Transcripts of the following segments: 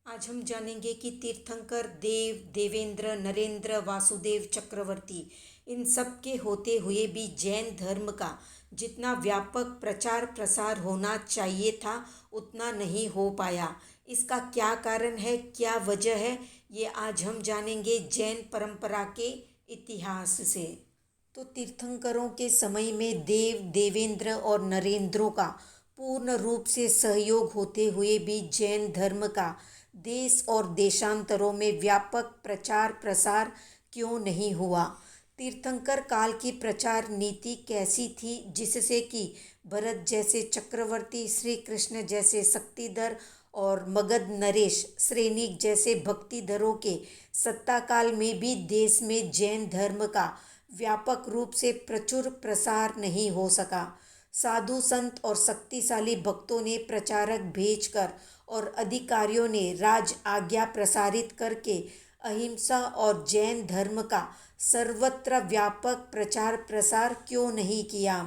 आज हम जानेंगे कि तीर्थंकर देव, देवेंद्र, नरेंद्र, वासुदेव, चक्रवर्ती इन सब के होते हुए भी जैन धर्म का जितना व्यापक प्रचार प्रसार होना चाहिए था उतना नहीं हो पाया। इसका क्या कारण है, क्या वजह है, ये आज हम जानेंगे जैन परंपरा के इतिहास से। तो तीर्थंकरों के समय में देव, देवेंद्र और नरेंद्रों का पूर्ण रूप से सहयोग होते हुए भी जैन धर्म का देश और देशांतरों में व्यापक प्रचार प्रसार क्यों नहीं हुआ। तीर्थंकर काल की प्रचार नीति कैसी थी जिससे कि भरत जैसे चक्रवर्ती, श्री कृष्ण जैसे शक्तिधर और मगध नरेश, श्रेनिक जैसे भक्तिधरों के सत्ता काल में भी देश में जैन धर्म का व्यापक रूप से प्रचुर प्रसार नहीं हो सका। साधु संत और शक्तिशाली भक्तों ने प्रचारक भेजकर और अधिकारियों ने राज आज्ञा प्रसारित करके अहिंसा और जैन धर्म का सर्वत्र व्यापक प्रचार प्रसार क्यों नहीं किया।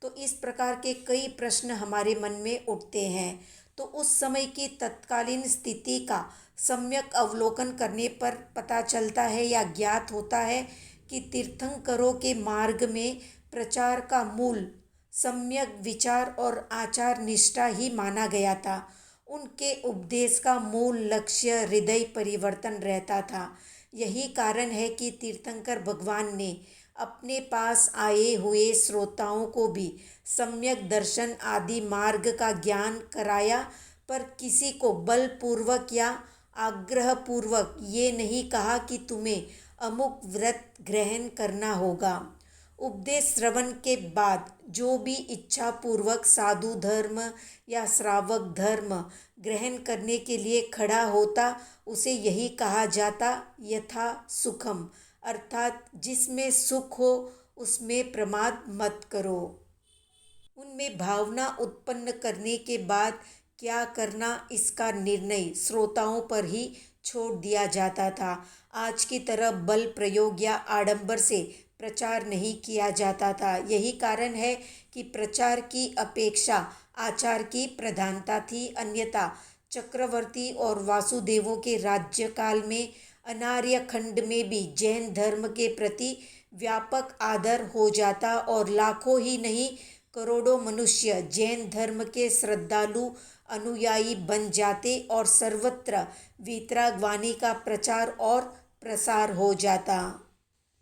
तो इस प्रकार के कई प्रश्न हमारे मन में उठते हैं। तो उस समय की तत्कालीन स्थिति का सम्यक अवलोकन करने पर पता चलता है या ज्ञात होता है कि तीर्थंकरों के मार्ग में प्रचार का मूल सम्यक विचार और आचार निष्ठा ही माना गया था। उनके उपदेश का मूल लक्ष्य हृदय परिवर्तन रहता था। यही कारण है कि तीर्थंकर भगवान ने अपने पास आए हुए श्रोताओं को भी सम्यक दर्शन आदि मार्ग का ज्ञान कराया, पर किसी को बलपूर्वक या आग्रहपूर्वक ये नहीं कहा कि तुम्हें अमुक व्रत ग्रहण करना होगा। उपदेश श्रवण के बाद जो भी इच्छा पूर्वक साधु धर्म या श्रावक धर्म ग्रहण करने के लिए खड़ा होता उसे यही कहा जाता यथा सुखम, अर्थात जिसमें सुख हो उसमें प्रमाद मत करो। उनमें भावना उत्पन्न करने के बाद क्या करना इसका निर्णय श्रोताओं पर ही छोड़ दिया जाता था। आज की तरह बल प्रयोग या आडंबर से प्रचार नहीं किया जाता था। यही कारण है कि प्रचार की अपेक्षा आचार की प्रधानता थी। अन्यथा चक्रवर्ती और वासुदेवों के राज्यकाल में अनार्य खंड में भी जैन धर्म के प्रति व्यापक आदर हो जाता और लाखों ही नहीं करोड़ों मनुष्य जैन धर्म के श्रद्धालु अनुयायी बन जाते और सर्वत्र वीतरागवाणी का प्रचार और प्रसार हो जाता।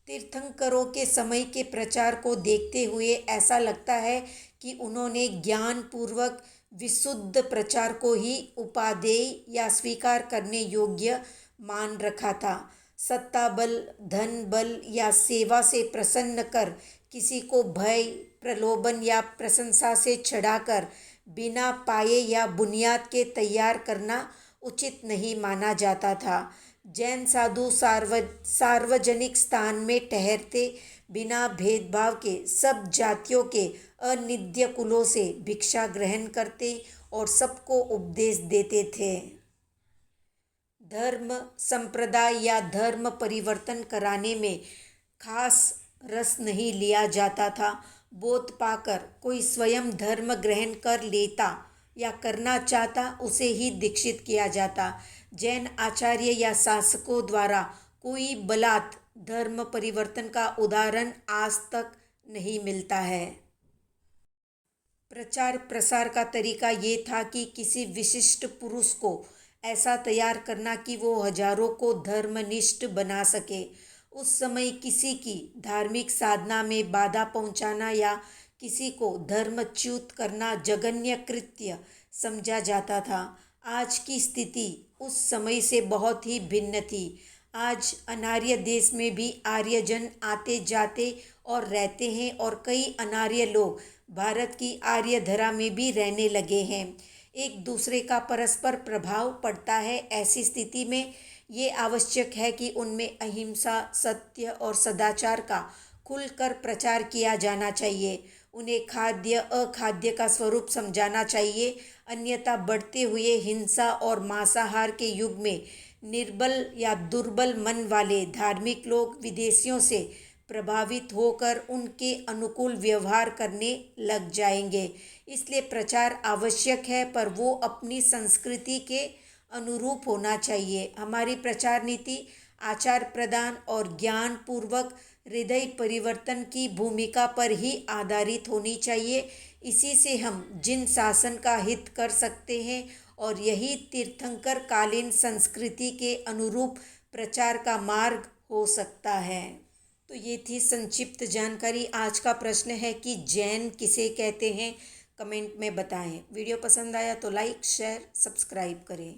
तीर्थंकरों के समय के प्रचार को देखते हुए ऐसा लगता है कि उन्होंने ज्ञान पूर्वक विशुद्ध प्रचार को ही उपादेय या स्वीकार करने योग्य मान रखा था। सत्ता बल, धन बल या सेवा से प्रसन्न कर किसी को भय, प्रलोभन या प्रशंसा से छड़ाकर बिना पाए या बुनियाद के तैयार करना उचित नहीं माना जाता था। जैन साधु सार्वजनिक स्थान में ठहरते बिना भेदभाव के सब जातियों के अनिंद्य कुलों से भिक्षा ग्रहण करते और सबको उपदेश देते थे। धर्म संप्रदाय या धर्म परिवर्तन कराने में खास रस नहीं लिया जाता था। बोध पाकर कोई स्वयं धर्म ग्रहण कर लेता या करना चाहता उसे ही दीक्षित किया जाता। जैन आचार्य या शासकों द्वारा कोई बलात् धर्म परिवर्तन का उदाहरण आज तक नहीं मिलता है। प्रचार प्रसार का तरीका ये था कि किसी विशिष्ट पुरुष को ऐसा तैयार करना कि वो हजारों को धर्मनिष्ठ बना सके। उस समय किसी की धार्मिक साधना में बाधा पहुंचाना या किसी को धर्मच्युत करना जघन्य कृत्य समझा जाता था। आज की स्थिति उस समय से बहुत ही भिन्न थी। आज अनार्य देश में भी आर्यजन आते जाते और रहते हैं और कई अनार्य लोग भारत की आर्य धरा में भी रहने लगे हैं। एक दूसरे का परस्पर प्रभाव पड़ता है। ऐसी स्थिति में ये आवश्यक है कि उनमें अहिंसा, सत्य और सदाचार का खुलकर प्रचार किया जाना चाहिए। उन्हें खाद्य अखाद्य का स्वरूप समझाना चाहिए, अन्यथा बढ़ते हुए हिंसा और मांसाहार के युग में निर्बल या दुर्बल मन वाले धार्मिक लोग विदेशियों से प्रभावित होकर उनके अनुकूल व्यवहार करने लग जाएंगे। इसलिए प्रचार आवश्यक है, पर वो अपनी संस्कृति के अनुरूप होना चाहिए। हमारी प्रचार नीति आचार प्रदान और ज्ञान पूर्वक हृदय परिवर्तन की भूमिका पर ही आधारित होनी चाहिए। इसी से हम जिन शासन का हित कर सकते हैं और यही तीर्थंकर कालीन संस्कृति के अनुरूप प्रचार का मार्ग हो सकता है। तो ये थी संक्षिप्त जानकारी। आज का प्रश्न है कि जैन किसे कहते हैं, कमेंट में बताएं। वीडियो पसंद आया तो लाइक शेयर सब्सक्राइब करें।